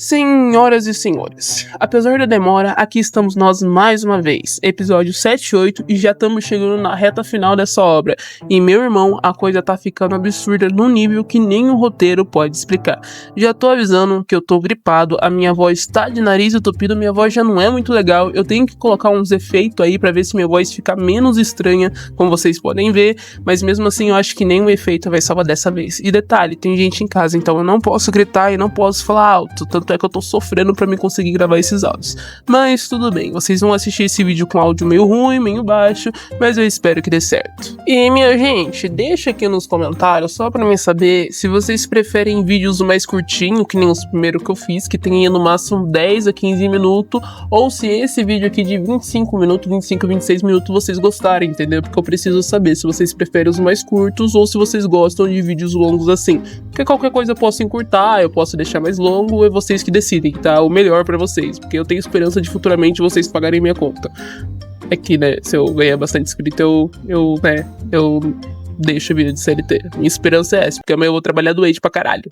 Senhoras e senhores, apesar da demora, aqui estamos nós mais uma vez, episódio 7 e 8, e já estamos chegando na reta final dessa obra. E meu irmão, a coisa tá ficando absurda num nível que nem o roteiro pode explicar. Já tô avisando que eu tô gripado, a minha voz tá de nariz entupido, minha voz já não é muito legal, eu tenho que colocar uns efeitos aí pra ver se minha voz fica menos estranha, como vocês podem ver, mas mesmo assim eu acho que nenhum efeito vai salvar dessa vez. E detalhe, tem gente em casa, então eu não posso gritar e não posso falar alto, tanto é que eu tô sofrendo pra me conseguir gravar esses áudios. Mas tudo bem, vocês vão assistir esse vídeo com áudio meio ruim, meio baixo, mas eu espero que dê certo. E minha gente, deixa aqui nos comentários só pra mim saber se vocês preferem vídeos mais curtinhos, que nem os primeiros que eu fiz, que tem no máximo 10 a 15 minutos, ou se esse vídeo aqui de 25 minutos, 25, 26 minutos vocês gostarem, entendeu? Porque eu preciso saber se vocês preferem os mais curtos ou se vocês gostam de vídeos longos assim. Porque qualquer coisa eu posso encurtar, eu posso deixar mais longo, é vocês que decidem, tá? O melhor pra vocês, porque eu tenho esperança de futuramente vocês pagarem minha conta. É que, né, se eu ganhar bastante inscrito, eu deixo a vida de CLT. Minha esperança é essa, porque amanhã eu vou trabalhar doente pra caralho.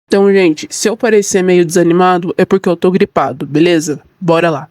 Então, gente, se eu parecer meio desanimado, é porque eu tô gripado, beleza? Bora lá.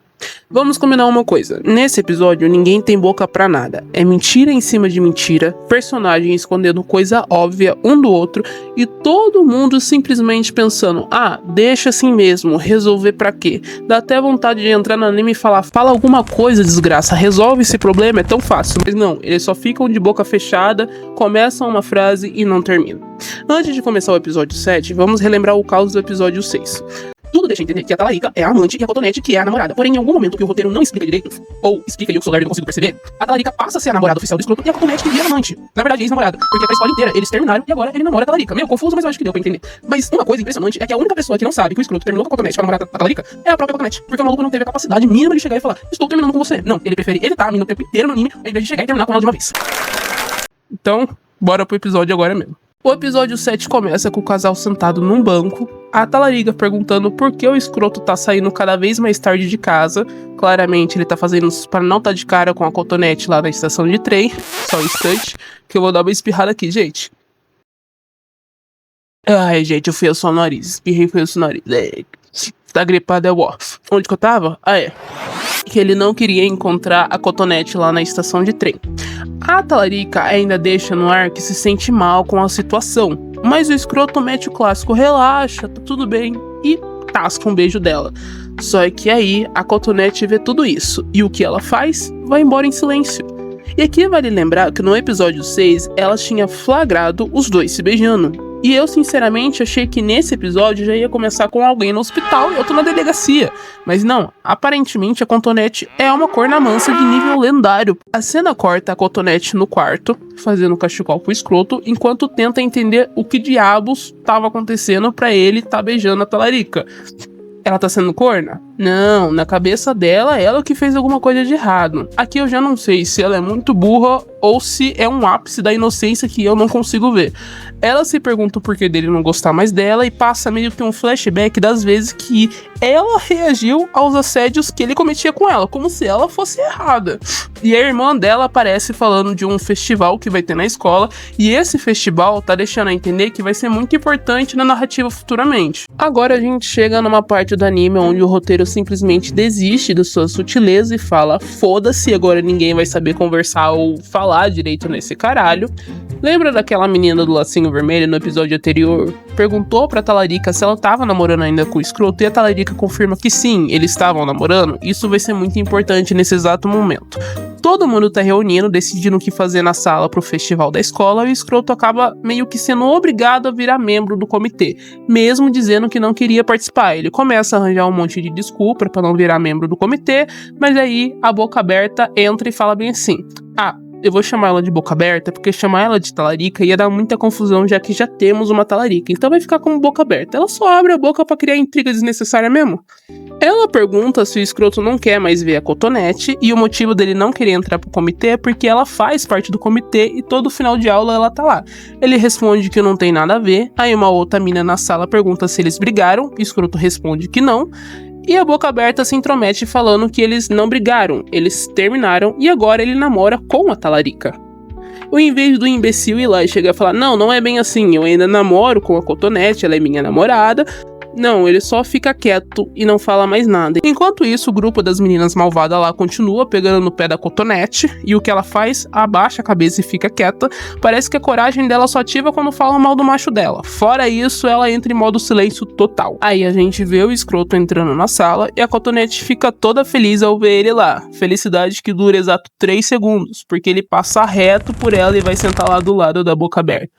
Vamos combinar uma coisa, nesse episódio ninguém tem boca pra nada, é mentira em cima de mentira, personagem escondendo coisa óbvia um do outro e todo mundo simplesmente pensando, deixa assim mesmo, resolver pra quê? Dá até vontade de entrar no anime e falar, fala alguma coisa desgraça, resolve esse problema, é tão fácil, mas não, eles só ficam de boca fechada, começam uma frase e não terminam. Antes de começar o episódio 7, vamos relembrar o caos do episódio 6. Tudo deixa entender que a Talarica é a amante e a Cotonete que é a namorada. Porém, em algum momento que o roteiro não explica direito, ou explica e eu que sou lerdo e não consigo perceber, a Talarica passa a ser a namorada oficial do escroto e a Cotonete que vira amante. Na verdade, ex-namorada. Porque pra escola inteira eles terminaram e agora ele namora a Talarica. Meio confuso, mas eu acho que deu pra entender. Mas uma coisa impressionante é que a única pessoa que não sabe que o escroto terminou com a Cotonete pra namorar a Talarica é a própria Cotonete. Porque o maluco não teve a capacidade mínima de chegar e falar, estou terminando com você. Não, ele prefere evitar a mina o tempo inteiro no anime ao invés de chegar e terminar com ela de uma vez. Então, bora pro episódio agora mesmo. O episódio 7 começa com o casal sentado num banco, a Talarica perguntando por que o escroto tá saindo cada vez mais tarde de casa. Claramente ele tá fazendo isso para não tá de cara com a Cotonete lá na estação de trem. Só um instante, que eu vou dar uma espirrada aqui, gente. Ai, gente, eu fui ao seu nariz, espirrei foi ao seu nariz. Tá gripado é o off. Onde que eu tava? Que ele não queria encontrar a Cotonete lá na estação de trem. A Talarica ainda deixa no ar que se sente mal com a situação, mas o escroto mete o clássico relaxa, tá tudo bem, e tasca um beijo dela. Só que aí a Cotonete vê tudo isso, e o que ela faz? Vai embora em silêncio. E aqui vale lembrar que no episódio 6 ela tinha flagrado os dois se beijando. E eu sinceramente achei que nesse episódio já ia começar com alguém no hospital e outro na delegacia. Mas não, aparentemente a Cotonete é uma corna mansa de nível lendário. A cena corta a Cotonete no quarto, fazendo cachecol pro escroto, enquanto tenta entender o que diabos estava acontecendo pra ele tá beijando a Talarica. Ela tá sendo corna? Não, na cabeça dela, ela que fez alguma coisa de errado. Aqui eu já não sei se ela é muito burra ou se é um ápice da inocência que eu não consigo ver. Ela se pergunta o porquê dele não gostar mais dela e passa meio que um flashback das vezes que ela reagiu aos assédios que ele cometia com ela, como se ela fosse errada. E a irmã dela aparece falando de um festival que vai ter na escola, e esse festival tá deixando a entender que vai ser muito importante na narrativa futuramente. Agora a gente chega numa parte do anime onde o roteiro simplesmente desiste da sua sutileza e fala, foda-se, agora ninguém vai saber conversar ou falar direito nesse caralho. Lembra daquela menina do lacinho vermelho no episódio anterior? Perguntou pra Talarica se ela tava namorando ainda com o escroto e a Talarica confirma que sim, eles estavam namorando. Isso vai ser muito importante nesse exato momento. Todo mundo tá reunindo, decidindo o que fazer na sala pro festival da escola e o escroto acaba meio que sendo obrigado a virar membro do comitê, mesmo dizendo que não queria participar. Ele começa a arranjar um monte de desculpa pra não virar membro do comitê, mas aí a boca aberta entra e fala bem assim, eu vou chamar ela de boca aberta, porque chamar ela de Talarica ia dar muita confusão, já que já temos uma Talarica, então vai ficar como boca aberta. Ela só abre a boca pra criar intriga desnecessária mesmo. Ela pergunta se o escroto não quer mais ver a Cotonete, e o motivo dele não querer entrar pro comitê é porque ela faz parte do comitê e todo final de aula ela tá lá. Ele responde que não tem nada a ver, aí uma outra mina na sala pergunta se eles brigaram, o escroto responde que não, E a Boca Aberta se intromete falando que eles não brigaram, eles terminaram e agora ele namora com a Talarica. Em vez do imbecil ir lá e chegar e falar, não é bem assim, eu ainda namoro com a Cotonete, ela é minha namorada. Não, ele só fica quieto e não fala mais nada. Enquanto isso, o grupo das meninas malvadas lá continua pegando no pé da Cotonete. E o que ela faz? Abaixa a cabeça e fica quieta. Parece que a coragem dela só ativa quando fala mal do macho dela. Fora isso, ela entra em modo silêncio total. Aí a gente vê o escroto entrando na sala e a Cotonete fica toda feliz ao ver ele lá. Felicidade que dura exato 3 segundos, porque ele passa reto por ela e vai sentar lá do lado da Boca Aberta.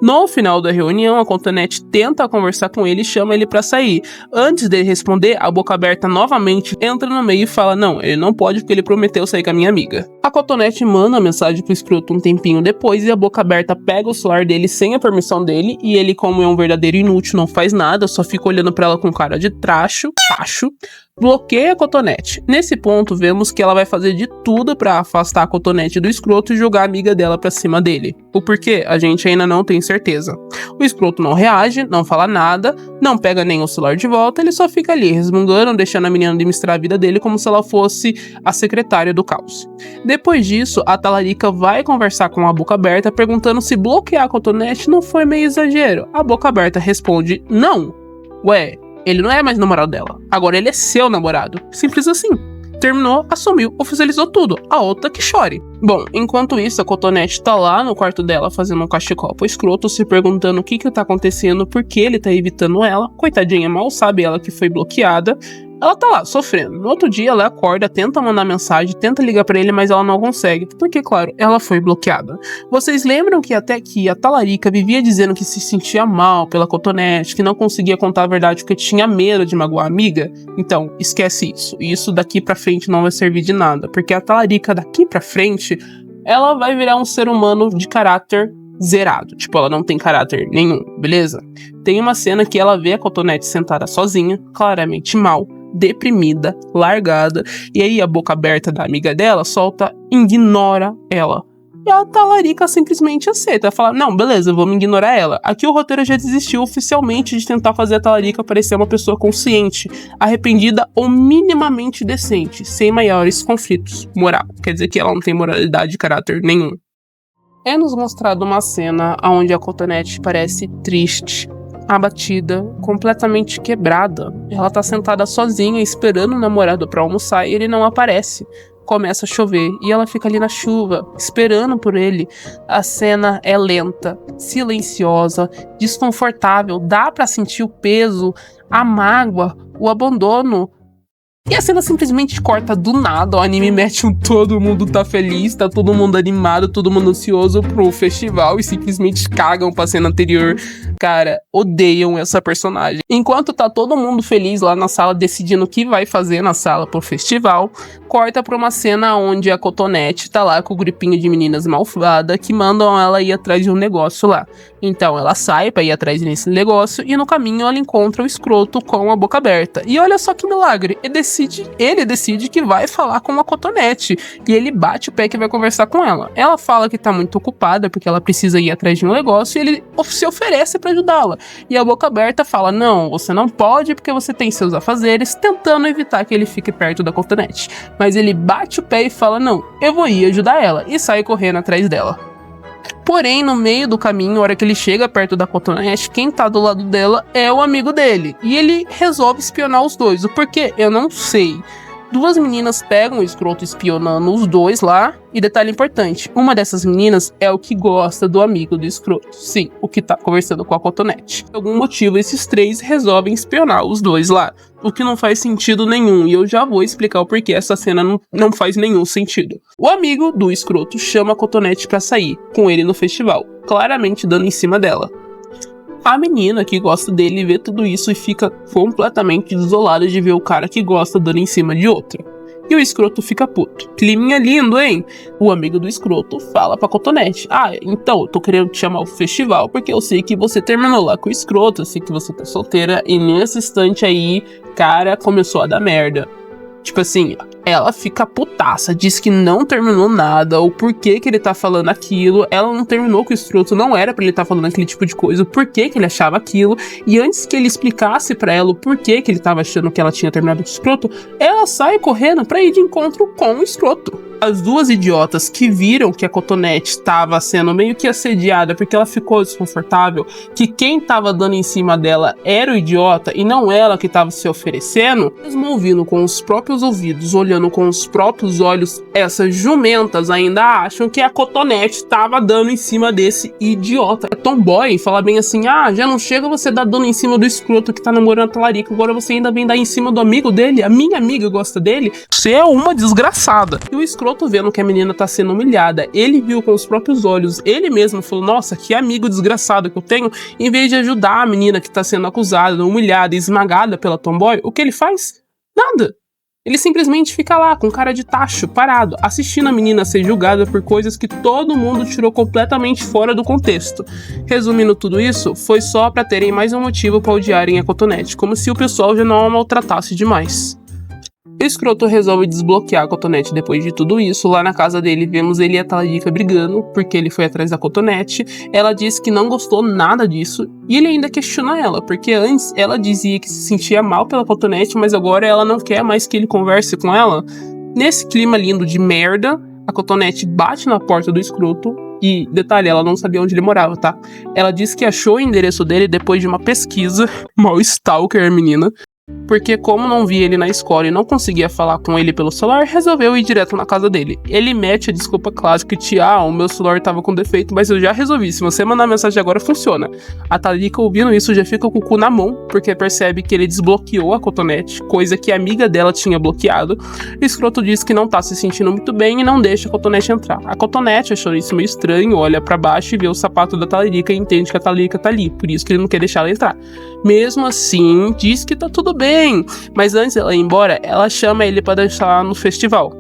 No final da reunião, a Cotonete tenta conversar com ele e chama ele pra sair. Antes dele responder, a Boca Aberta novamente entra no meio e fala, não, ele não pode porque ele prometeu sair com a minha amiga. A Cotonete manda a mensagem pro escroto um tempinho depois e a Boca Aberta pega o celular dele sem a permissão dele e ele, como é um verdadeiro inútil, não faz nada, só fica olhando pra ela com cara de tacho, bloqueia a Cotonete. Nesse ponto, vemos que ela vai fazer de tudo pra afastar a Cotonete do escroto e jogar a amiga dela pra cima dele. O porquê, a gente ainda não tem certeza. O escroto não reage, não fala nada, não pega nem o celular de volta, ele só fica ali resmungando, deixando a menina administrar a vida dele como se ela fosse a secretária do caos. Depois disso, a Talarica vai conversar com a Boca Aberta, perguntando se bloquear a Cotonete não foi meio exagero. A Boca Aberta responde, não. Ué, ele não é mais namorado dela. Agora ele é seu namorado. Simples assim. Terminou, assumiu, oficializou tudo. A outra que chore. Bom, enquanto isso, a Cotonete tá lá no quarto dela fazendo um cachecol pro escroto, se perguntando o que tá acontecendo, por que ele tá evitando ela. Coitadinha, mal sabe ela que foi bloqueada. Ela tá lá, sofrendo. No outro dia, ela acorda, tenta mandar mensagem, tenta ligar pra ele, mas ela não consegue. Porque, claro, ela foi bloqueada. Vocês lembram que até que a Talarica vivia dizendo que se sentia mal pela Cotonete, que não conseguia contar a verdade porque tinha medo de magoar a amiga? Então, esquece isso. E isso daqui pra frente não vai servir de nada. Porque a Talarica daqui pra frente, ela vai virar um ser humano de caráter zerado. Tipo, ela não tem caráter nenhum, beleza? Tem uma cena que ela vê a Cotonete sentada sozinha, claramente mal, deprimida, largada, e aí a Boca Aberta da amiga dela solta, ignora ela. E a Talarica simplesmente aceita, fala, não, beleza, vamos ignorar ela. Aqui o roteiro já desistiu oficialmente de tentar fazer a Talarica parecer uma pessoa consciente, arrependida ou minimamente decente, sem maiores conflitos moral. Quer dizer que ela não tem moralidade de caráter nenhum. É nos mostrado uma cena onde a Cotonete parece triste, abatida, completamente quebrada. Ela tá sentada sozinha esperando o namorado pra almoçar e ele não aparece. Começa a chover e ela fica ali na chuva, esperando por ele. A cena é lenta, silenciosa, desconfortável, dá pra sentir o peso, a mágoa, o abandono. E a cena simplesmente corta do nada, o anime mete um todo mundo tá feliz, tá todo mundo animado, todo mundo ansioso pro festival e simplesmente cagam pra cena anterior. Cara, odeiam essa personagem. Enquanto tá todo mundo feliz lá na sala decidindo o que vai fazer na sala pro festival, corta pra uma cena onde a Cotonete tá lá com o grupinho de meninas malvadas que mandam ela ir atrás de um negócio lá. Então ela sai pra ir atrás desse negócio e no caminho ela encontra o escroto com a Boca Aberta. E olha só que milagre, ele decide que vai falar com a Cotonete e ele bate o pé que vai conversar com ela. Ela fala que tá muito ocupada porque ela precisa ir atrás de um negócio e ele se oferece pra ajudá-la. E a Boca Aberta fala, não, você não pode porque você tem seus afazeres, tentando evitar que ele fique perto da Cotonete. Mas ele bate o pé e fala, não, eu vou ir ajudar ela, e sai correndo atrás dela. Porém, no meio do caminho, na hora que ele chega perto da Cotonete, quem tá do lado dela é o amigo dele. E ele resolve espionar os dois. O porquê? Eu não sei. Duas meninas pegam o escroto espionando os dois lá. E detalhe importante, uma dessas meninas é o que gosta do amigo do escroto. Sim, o que tá conversando com a Cotonete. Por algum motivo, esses três resolvem espionar os dois lá. O que não faz sentido nenhum. E eu já vou explicar o porquê essa cena não faz nenhum sentido. O amigo do escroto chama a Cotonete pra sair com ele no festival, claramente dando em cima dela. A menina que gosta dele vê tudo isso e fica completamente desolada de ver o cara que gosta dando em cima de outra. E o escroto fica puto. Climinha lindo, hein? O amigo do escroto fala pra Cotonete, então, eu tô querendo te chamar ao festival porque eu sei que você terminou lá com o escroto, eu sei que você tá solteira e nesse instante aí, cara, começou a dar merda. Tipo assim, ela fica putaça, diz que não terminou nada, o porquê que ele tá falando aquilo, ela não terminou com o escroto, não era pra ele tá falando aquele tipo de coisa, o porquê que ele achava aquilo, e antes que ele explicasse pra ela o porquê que ele tava achando que ela tinha terminado com o escroto, ela sai correndo pra ir de encontro com o escroto. As duas idiotas que viram que a Cotonete estava sendo meio que assediada porque ela ficou desconfortável, que quem estava dando em cima dela era o idiota e não ela que estava se oferecendo, mesmo ouvindo com os próprios ouvidos, olhando com os próprios olhos, essas jumentas ainda acham que a Cotonete estava dando em cima desse idiota. A Tomboy fala bem assim, já não chega você dar dando em cima do escroto que tá namorando a Talarica, agora você ainda vem dar em cima do amigo dele, a minha amiga gosta dele, você é uma desgraçada. E o escroto vendo que a menina tá sendo humilhada, ele viu com os próprios olhos, ele mesmo falou, nossa, que amigo desgraçado que eu tenho, em vez de ajudar a menina que tá sendo acusada, humilhada, esmagada pela Tomboy, o que ele faz? Nada. Ele simplesmente fica lá, com cara de tacho, parado, assistindo a menina ser julgada por coisas que todo mundo tirou completamente fora do contexto. Resumindo tudo isso, foi só pra terem mais um motivo pra odiarem a Cotonete, como se o pessoal já não a maltratasse demais. O escroto resolve desbloquear a Cotonete depois de tudo isso. Lá na casa dele, vemos ele e a Talarica brigando, porque ele foi atrás da Cotonete. Ela diz que não gostou nada disso, e ele ainda questiona ela, porque antes ela dizia que se sentia mal pela Cotonete, mas agora ela não quer mais que ele converse com ela. Nesse clima lindo de merda, a Cotonete bate na porta do escroto, e, detalhe, ela não sabia onde ele morava, tá? Ela disse que achou o endereço dele depois de uma pesquisa, mal stalker a menina, porque como não via ele na escola e não conseguia falar com ele pelo celular, resolveu ir direto na casa dele. Ele mete a desculpa clássica que o meu celular tava com defeito, mas eu já resolvi, se você mandar mensagem agora funciona. A Talarica ouvindo isso já fica com o cu na mão, porque percebe que ele desbloqueou a Cotonete, coisa que a amiga dela tinha bloqueado. O escroto diz que não tá se sentindo muito bem e não deixa a Cotonete entrar. A Cotonete, achando isso meio estranho, olha pra baixo e vê o sapato da Talarica e entende que a Talarica tá ali, por isso que ele não quer deixar ela entrar. Mesmo assim, diz que tá tudo bem, mas antes dela ir embora, ela chama ele pra dançar lá no festival.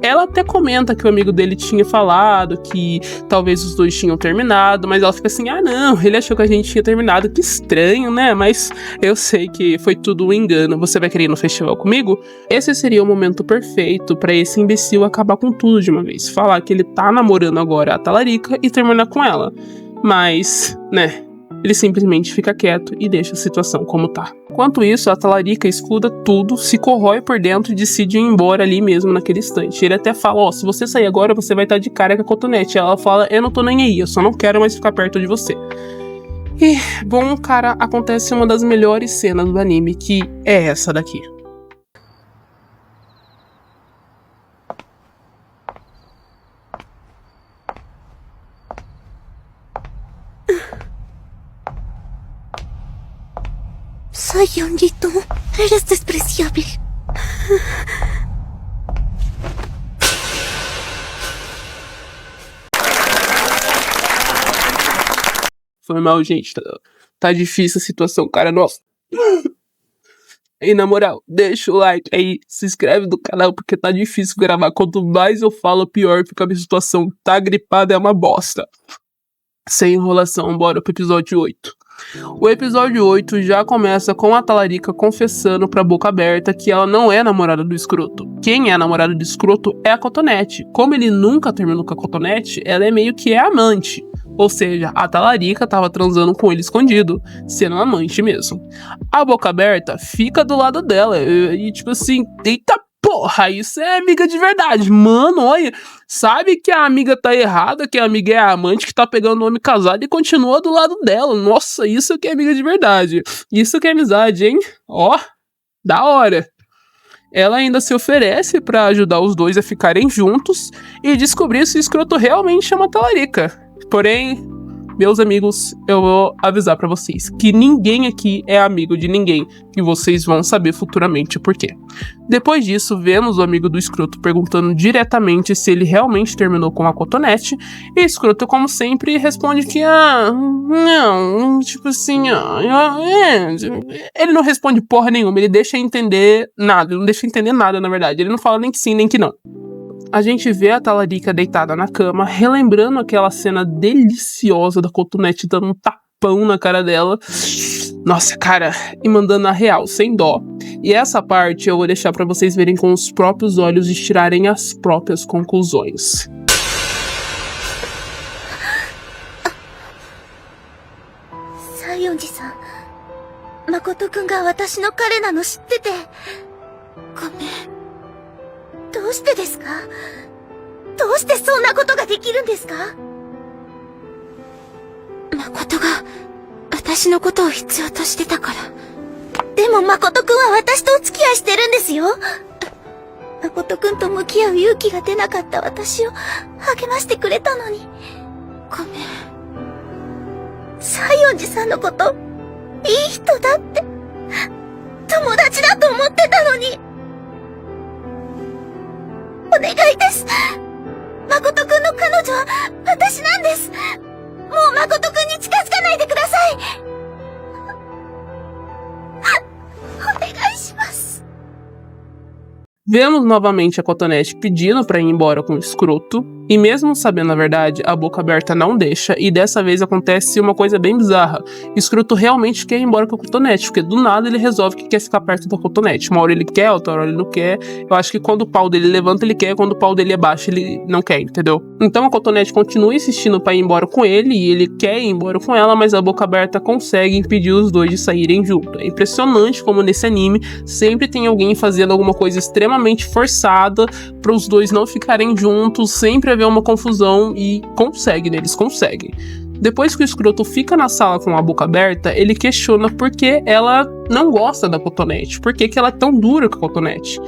Ela até comenta que o amigo dele tinha falado que talvez os dois tinham terminado, mas ela fica assim, não, ele achou que a gente tinha terminado, que estranho, né? Mas eu sei que foi tudo um engano, você vai querer ir no festival comigo? Esse seria o momento perfeito pra esse imbecil acabar com tudo de uma vez, falar que ele tá namorando agora a Talarica e terminar com ela. Mas, né, ele simplesmente fica quieto e deixa a situação como tá. Enquanto isso, a Talarica escuta tudo, se corrói por dentro e decide ir embora ali mesmo naquele instante. Ele até fala, se você sair agora, você vai estar de cara com a Cotonete. Ela fala, eu não tô nem aí, eu só não quero mais ficar perto de você. E, bom, cara, acontece uma das melhores cenas do anime, que é essa daqui. Soy Yeonjito, eres despreciable. Foi mal, gente. Tá difícil a situação, cara. Nossa. E na moral, deixa o like aí, se inscreve no canal, porque tá difícil gravar. Quanto mais eu falo, pior fica a minha situação. Tá gripada é uma bosta. Sem enrolação, bora pro episódio 8. O episódio 8 já começa com a Talarica confessando pra boca aberta que ela não é namorada do escroto. Quem é a namorada do escroto é a Cotonete. Como ele nunca terminou com a Cotonete, ela é meio que amante. Ou seja, a Talarica tava transando com ele escondido, sendo amante mesmo. A boca aberta fica do lado dela e tipo assim, eita porra, isso é amiga de verdade. Mano, olha, sabe que a amiga tá errada, que a amiga é a amante que tá pegando o homem casado e continua do lado dela. Nossa, isso que é amiga de verdade. Isso que é amizade, hein? Ó, da hora. Ela ainda se oferece pra ajudar os dois a ficarem juntos e descobrir se o escroto realmente chama Talarica. Porém, meus amigos, eu vou avisar pra vocês que ninguém aqui é amigo de ninguém, e vocês vão saber futuramente o porquê. Depois disso, vemos o amigo do escroto perguntando diretamente se ele realmente terminou com a Cotonete, e o escroto, como sempre, responde que, não, tipo assim, ele não responde porra nenhuma, ele deixa entender nada, ele não deixa entender nada, na verdade, ele não fala nem que sim, nem que não. A gente vê a Talarica deitada na cama, relembrando aquela cena deliciosa da Cotonete dando um tapão na cara dela. Nossa, cara, e mandando a real, sem dó. E essa parte eu vou deixar pra vocês verem com os próprios olhos e tirarem as próprias conclusões. Sayonji-san, Makoto-kunが私の彼なの知ってて。ごめん。どうしてですか？どうしてそんなことができるんですか？誠が私のことを必要としてたから。でも誠くんは私とお付き合いしてるんですよ。誠くんと向き合う勇気が出なかった私を励ましてくれたのに。ごめん。西園寺さんのこと、いい人だって、友達だと思ってたのに。お願いです。誠くんの彼女は私なんです。もう誠くんに近づかないでください。お願いします。Vemos novamente a Cotonete pedindo pra ir embora com o escroto, e mesmo sabendo a verdade, a boca aberta não deixa, e dessa vez acontece uma coisa bem bizarra. O escroto realmente quer ir embora com a Cotonete, porque do nada ele resolve que quer ficar perto da Cotonete. Uma hora ele quer, outra hora ele não quer. Eu acho que quando o pau dele levanta ele quer, quando o pau dele é baixo ele não quer, entendeu? Então a Cotonete continua insistindo pra ir embora com ele, e ele quer ir embora com ela, mas a boca aberta consegue impedir os dois de saírem juntos. É impressionante como nesse anime sempre tem alguém fazendo alguma coisa extremamente forçada para os dois não ficarem juntos, sempre haver uma confusão, e consegue, né? Eles conseguem. Depois que o escroto fica na sala com a boca aberta, ele questiona por que ela não gosta da Cotonete, por que ela é tão dura com a Cotonete.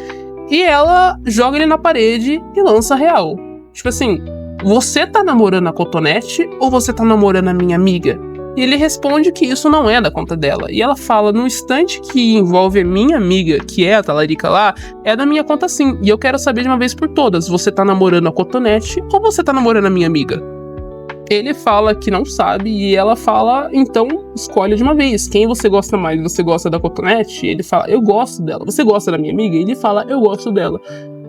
E ela joga ele na parede e lança a real. Tipo assim, você tá namorando a Cotonete ou você tá namorando a minha amiga? E ele responde que isso não é da conta dela. E ela fala, no instante que envolve a minha amiga, que é a talarica lá, é da minha conta sim. E eu quero saber de uma vez por todas, você tá namorando a Cotonete ou você tá namorando a minha amiga? Ele fala que não sabe, e ela fala, então escolhe de uma vez. Quem você gosta mais? Você gosta da Cotonete? Ele fala, eu gosto dela. Você gosta da minha amiga? Ele fala, eu gosto dela.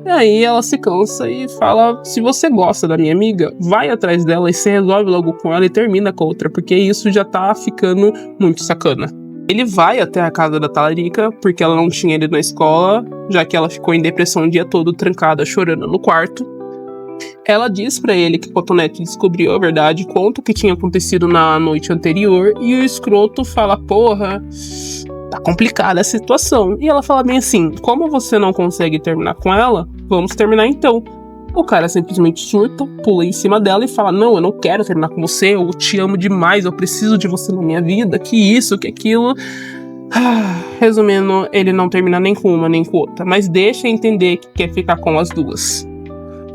E aí ela se cansa e fala, se você gosta da minha amiga, vai atrás dela e se resolve logo com ela e termina com a outra, porque isso já tá ficando muito sacana. Ele vai até a casa da talarica, porque ela não tinha ido na escola, já que ela ficou em depressão o dia todo, trancada, chorando no quarto. Ela diz pra ele que a Cotonete descobriu a verdade, conta o que tinha acontecido na noite anterior, e o escroto fala, porra, tá complicada a situação. E ela fala bem assim, como você não consegue terminar com ela, vamos terminar então. O cara simplesmente surta, pula em cima dela e fala, não, eu não quero terminar com você, eu te amo demais, eu preciso de você na minha vida, que isso, que aquilo. Resumindo, ele não termina nem com uma nem com outra, mas deixa entender que quer ficar com as duas.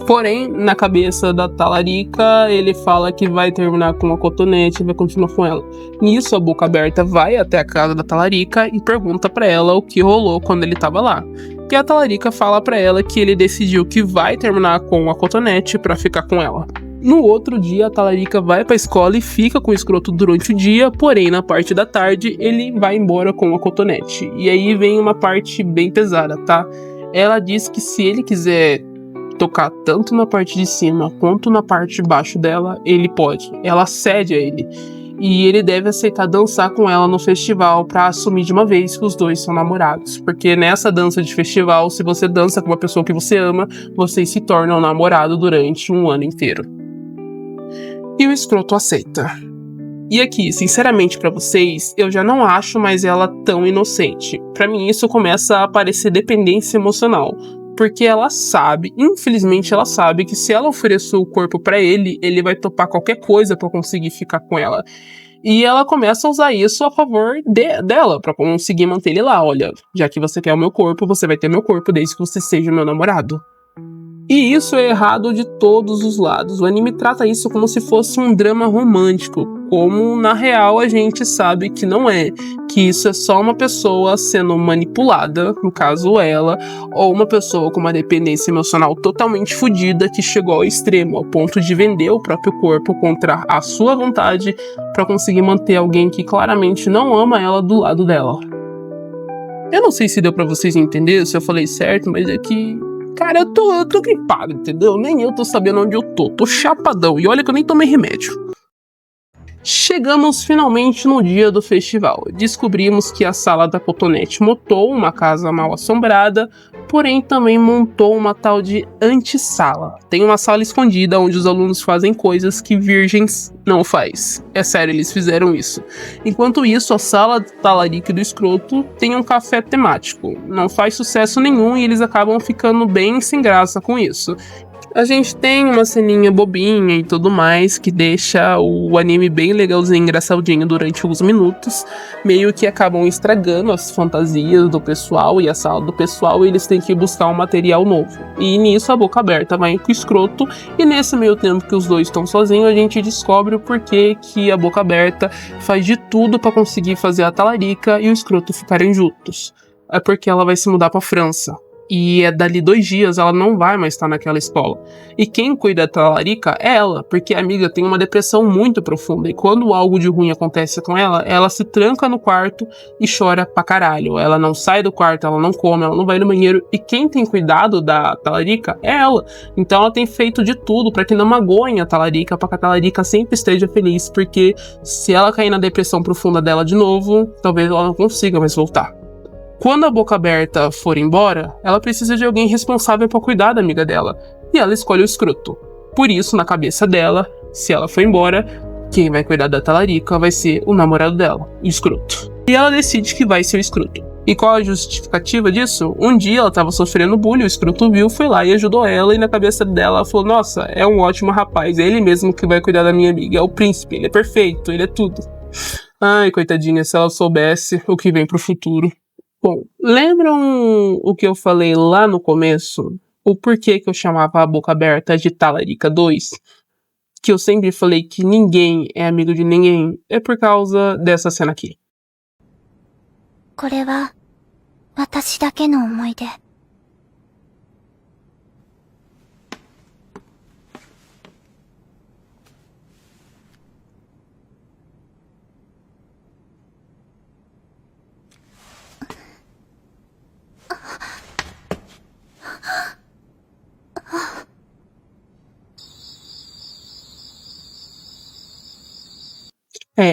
Porém, na cabeça da talarica, ele fala que vai terminar com a Cotonete e vai continuar com ela. Nisso, a boca aberta vai até a casa da talarica e pergunta pra ela o que rolou quando ele tava lá. E a talarica fala pra ela que ele decidiu que vai terminar com a Cotonete pra ficar com ela. No outro dia, a talarica vai pra escola e fica com o escroto durante o dia, porém, na parte da tarde, ele vai embora com a Cotonete. E aí vem uma parte bem pesada, tá? Ela diz que se ele quiser tocar tanto na parte de cima quanto na parte de baixo dela, ele pode. Ela cede a ele. E ele deve aceitar dançar com ela no festival pra assumir de uma vez que os dois são namorados. Porque nessa dança de festival, se você dança com uma pessoa que você ama, vocês se tornam namorado durante um ano inteiro. E o escroto aceita. E aqui, sinceramente pra vocês, eu já não acho mais ela tão inocente. Pra mim isso começa a parecer dependência emocional. Porque ela sabe, infelizmente ela sabe que se ela oferecer o corpo pra ele, ele vai topar qualquer coisa pra conseguir ficar com ela. E ela começa a usar isso a favor dela, pra conseguir manter ele lá. Olha, já que você quer o meu corpo, você vai ter meu corpo desde que você seja meu namorado. E isso é errado de todos os lados. O anime trata isso como se fosse um drama romântico, como na real a gente sabe que não é. Que isso é só uma pessoa sendo manipulada, no caso ela, ou uma pessoa com uma dependência emocional totalmente fodida que chegou ao extremo, ao ponto de vender o próprio corpo contra a sua vontade pra conseguir manter alguém que claramente não ama ela do lado dela. Eu não sei se deu pra vocês entenderem, se eu falei certo, mas é que... Cara, eu tô gripado, entendeu? Nem eu tô sabendo onde eu tô chapadão. E olha que eu nem tomei remédio. Chegamos finalmente no dia do festival. Descobrimos que a sala da Cotonete montou uma casa mal assombrada, porém também montou uma tal de antessala. Tem uma sala escondida onde os alunos fazem coisas que virgens não faz. É sério, eles fizeram isso. Enquanto isso, a sala do talarico e do escroto tem um café temático. Não faz sucesso nenhum e eles acabam ficando bem sem graça com isso. A gente tem uma ceninha bobinha e tudo mais, que deixa o anime bem legalzinho, engraçadinho durante alguns minutos, meio que acabam estragando as fantasias do pessoal e a sala do pessoal, e eles têm que buscar um material novo. E nisso a Boca Aberta vai pro escroto, e nesse meio tempo que os dois estão sozinhos, a gente descobre o porquê que a Boca Aberta faz de tudo pra conseguir fazer a talarica e o escroto ficarem juntos. É porque ela vai se mudar pra França. E é dali 2 dias ela não vai mais estar naquela escola. E quem cuida da talarica é ela, porque a amiga tem uma depressão muito profunda. E quando algo de ruim acontece com ela, ela se tranca no quarto e chora pra caralho. Ela não sai do quarto, ela não come, ela não vai no banheiro. E quem tem cuidado da talarica é ela. Então ela tem feito de tudo pra que não magoem a talarica, pra que a talarica sempre esteja feliz. Porque se ela cair na depressão profunda dela de novo, talvez ela não consiga mais voltar. Quando a Boca Aberta for embora, ela precisa de alguém responsável pra cuidar da amiga dela. E ela escolhe o escroto. Por isso, na cabeça dela, se ela for embora, quem vai cuidar da talarica vai ser o namorado dela, o escroto. E ela decide que vai ser o escroto. E qual a justificativa disso? Um dia ela tava sofrendo bullying, o escroto viu, foi lá e ajudou ela. E na cabeça dela, ela falou, nossa, é um ótimo rapaz, é ele mesmo que vai cuidar da minha amiga. É o príncipe, ele é perfeito, ele é tudo. Ai, coitadinha, se ela soubesse o que vem pro futuro. Bom, lembram o que eu falei lá no começo? O porquê que eu chamava a Boca Aberta de Talarica 2? Que eu sempre falei que ninguém é amigo de ninguém? É por causa dessa cena aqui. これは私だけの思い出。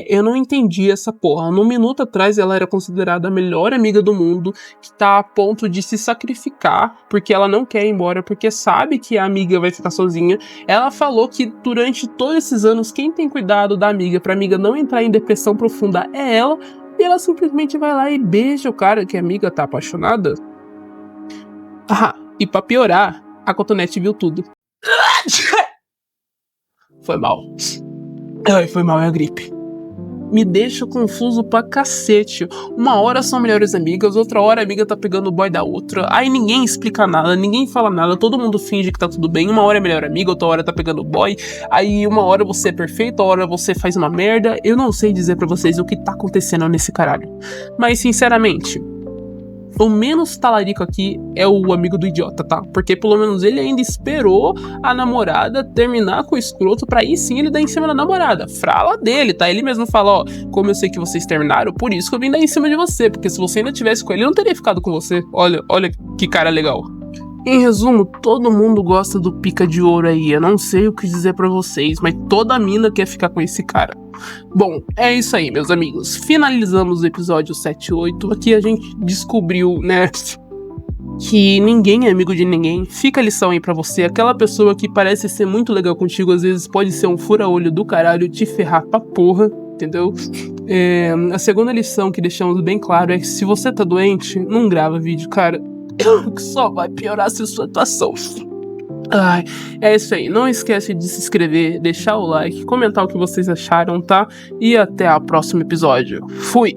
Eu não entendi essa porra. No minuto atrás ela era considerada a melhor amiga do mundo, que tá a ponto de se sacrificar, porque ela não quer ir embora, porque sabe que a amiga vai ficar sozinha. Ela falou que durante todos esses anos, quem tem cuidado da amiga, pra amiga não entrar em depressão profunda é ela, e ela simplesmente vai lá e beija o cara que a amiga tá apaixonada. Ah, e pra piorar, a Cotonete viu tudo. Foi mal. Ai, foi mal, é a gripe. Me deixa confuso pra cacete. Uma hora são melhores amigas, outra hora a amiga tá pegando o boy da outra. Aí ninguém explica nada, ninguém fala nada, todo mundo finge que tá tudo bem. Uma hora é melhor amiga, outra hora tá pegando o boy. Aí uma hora você é perfeito, outra hora você faz uma merda. Eu não sei dizer pra vocês o que tá acontecendo nesse caralho. Mas sinceramente, o menos talarico aqui é o amigo do idiota, tá? Porque pelo menos ele ainda esperou a namorada terminar com o escroto pra aí sim ele dar em cima da namorada. Frala dele, tá? Ele mesmo fala, ó, como eu sei que vocês terminaram, por isso que eu vim dar em cima de você. Porque se você ainda tivesse com ele, eu não teria ficado com você. Olha que cara legal. Em resumo, todo mundo gosta do pica de ouro aí. Eu não sei o que dizer pra vocês, mas toda mina quer ficar com esse cara. Bom, é isso aí, meus amigos. Finalizamos o episódio 7 e 8. Aqui a gente descobriu, né, que ninguém é amigo de ninguém. Fica a lição aí pra você. Aquela pessoa que parece ser muito legal contigo, às vezes pode ser um fura-olho do caralho, te ferrar pra porra, entendeu? A segunda lição que deixamos bem claro é que se você tá doente, não grava vídeo, cara. Só vai piorar a sua situação. Ai, é isso aí. Não esquece de se inscrever, deixar o like, comentar o que vocês acharam, tá? E até o próximo episódio. Fui!